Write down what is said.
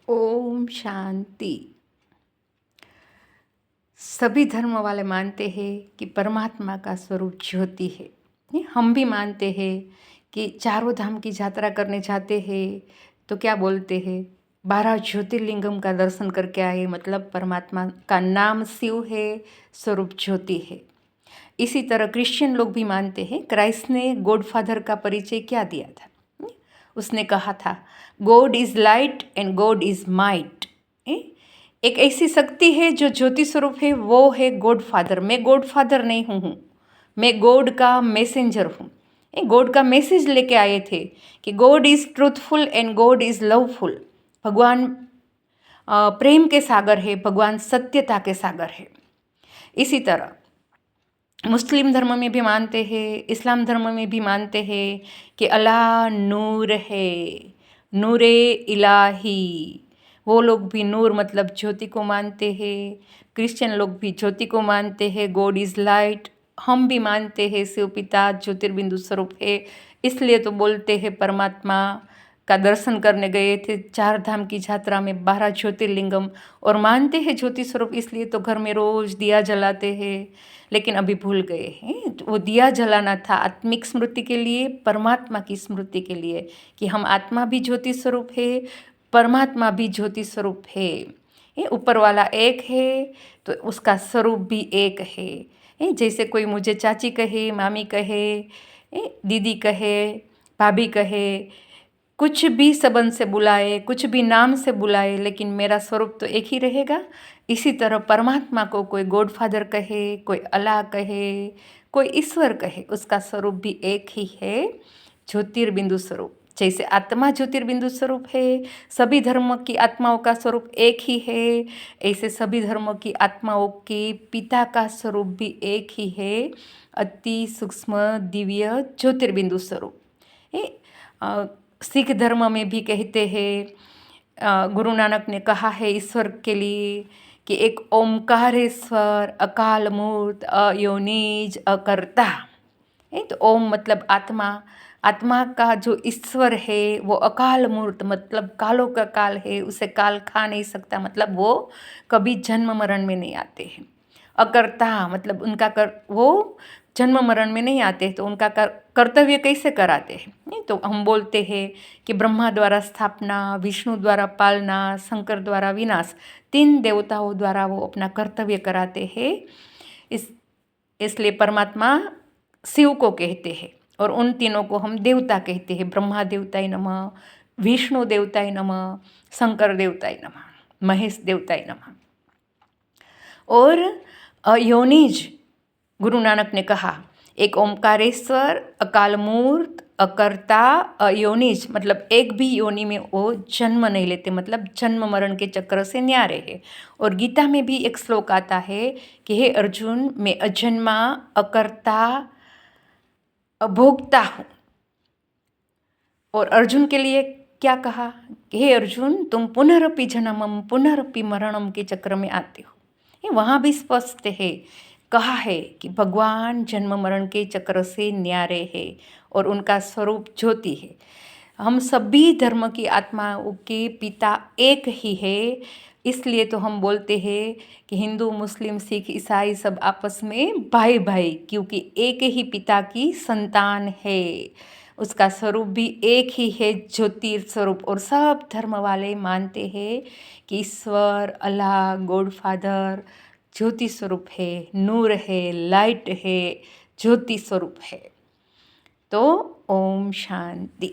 ओम शांति। सभी धर्म वाले मानते हैं कि परमात्मा का स्वरूप ज्योति है। हम भी मानते हैं कि चारों धाम की यात्रा करने जाते हैं तो क्या बोलते हैं, 12 ज्योतिर्लिंगम का दर्शन करके आए, मतलब परमात्मा का नाम शिव है, स्वरूप ज्योति है। इसी तरह क्रिश्चियन लोग भी मानते हैं क्राइस्ट ने गॉड फादर का परिचय क्या दिया था। उसने कहा था, God is light and God is might. एक ऐसी शक्ति है जो ज्योति स्वरूप है, वो है गॉड फादर। मैं गॉड फादर नहीं हूँ, मैं गॉड का मैसेंजर हूँ। गॉड का मैसेज लेके आए थे कि God is truthful and God is loveful. भगवान प्रेम के सागर है, भगवान सत्यता के सागर है। इसी तरह मुस्लिम धर्म में भी मानते हैं, इस्लाम धर्म में भी मानते हैं कि अल्लाह नूर है, नूरे इलाही। वो लोग भी नूर मतलब ज्योति को मानते हैं। क्रिश्चियन लोग भी ज्योति को मानते हैं, गॉड इज़ लाइट। हम भी मानते हैं शिव पिता ज्योतिर्बिंदु स्वरूप है, इसलिए तो बोलते हैं परमात्मा का दर्शन करने गए थे चार धाम की यात्रा में, 12 ज्योतिर्लिंगम, और मानते हैं ज्योति स्वरूप, इसलिए तो घर में रोज़ दिया जलाते हैं। लेकिन अभी भूल गए हैं, वो दिया जलाना था आत्मिक स्मृति के लिए, परमात्मा की स्मृति के लिए, कि हम आत्मा भी ज्योति स्वरूप है, परमात्मा भी ज्योति स्वरूप है। ये ऊपर वाला एक है तो उसका स्वरूप भी एक है। जैसे कोई मुझे चाची कहे, मामी कहे, दीदी कहे, भाभी कहे, कुछ भी संबंध से बुलाए, कुछ भी नाम से बुलाए, लेकिन मेरा स्वरूप तो एक ही रहेगा। इसी तरह परमात्मा को कोई गॉड फादर कहे, कोई अल्लाह कहे, कोई ईश्वर कहे, उसका स्वरूप भी एक ही है, ज्योतिर्बिंदु स्वरूप। जैसे आत्मा ज्योतिर्बिंदु स्वरूप है, सभी धर्म की आत्माओं का स्वरूप एक ही है, ऐसे सभी धर्मों की आत्माओं के पिता का स्वरूप भी एक ही है, अति सूक्ष्म दिव्य ज्योतिर्बिंदु स्वरूप। सिख धर्म में भी कहते हैं, गुरु नानक ने कहा है ईश्वर के लिए कि एक ओमकारेश्वर, अकाल मूर्त, अयोनिज, अकर्ता। तो ओम मतलब आत्मा, आत्मा का जो ईश्वर है वो अकाल मूर्त, मतलब कालों का काल है, उसे काल खा नहीं सकता, मतलब वो कभी जन्म मरण में नहीं आते हैं। अकर्ता मतलब उनका वो जन्म मरण में नहीं आते, तो उनका कर्तव्य कैसे कराते हैं। नहीं तो हम बोलते हैं कि ब्रह्मा द्वारा स्थापना, विष्णु द्वारा पालना, शंकर द्वारा विनाश, 3 देवताओं द्वारा वो अपना कर्तव्य कराते हैं। इसलिए परमात्मा शिव को कहते हैं और उन तीनों को हम देवता कहते हैं। ब्रह्मा देवताय नमः, विष्णु देवताय नमः, शंकर देवताय नमः, महेश देवताय नमः। और अयोनिज, गुरु नानक ने कहा, एक ओमकारेश्वर, अकाल मूर्त, अकर्ता, अयोनिज, मतलब एक भी योनि में वो जन्म नहीं लेते, मतलब जन्म मरण के चक्र से न्यारे है। और गीता में भी एक श्लोक आता है कि हे अर्जुन, मैं अजन्मा, अकर्ता, अभोक्ता हूँ। और अर्जुन के लिए क्या कहा कि हे अर्जुन, तुम पुनरपि जन्मम पुनरपि मरणम के चक्र में आते हो। वहाँ भी स्पष्ट है, कहा है कि भगवान जन्म मरण के चक्र से न्यारे है और उनका स्वरूप ज्योति है। हम सभी धर्म की आत्माओं के पिता एक ही है, इसलिए तो हम बोलते हैं कि हिंदू, मुस्लिम, सिख, ईसाई सब आपस में भाई भाई, क्योंकि एक ही पिता की संतान है। उसका स्वरूप भी एक ही है, ज्योतिर स्वरूप। और सब धर्म वाले मानते हैं कि ईश्वर, अल्लाह, गॉड फादर ज्योति स्वरूप है, नूर है, लाइट है, ज्योति स्वरूप है। तो ओम शांति।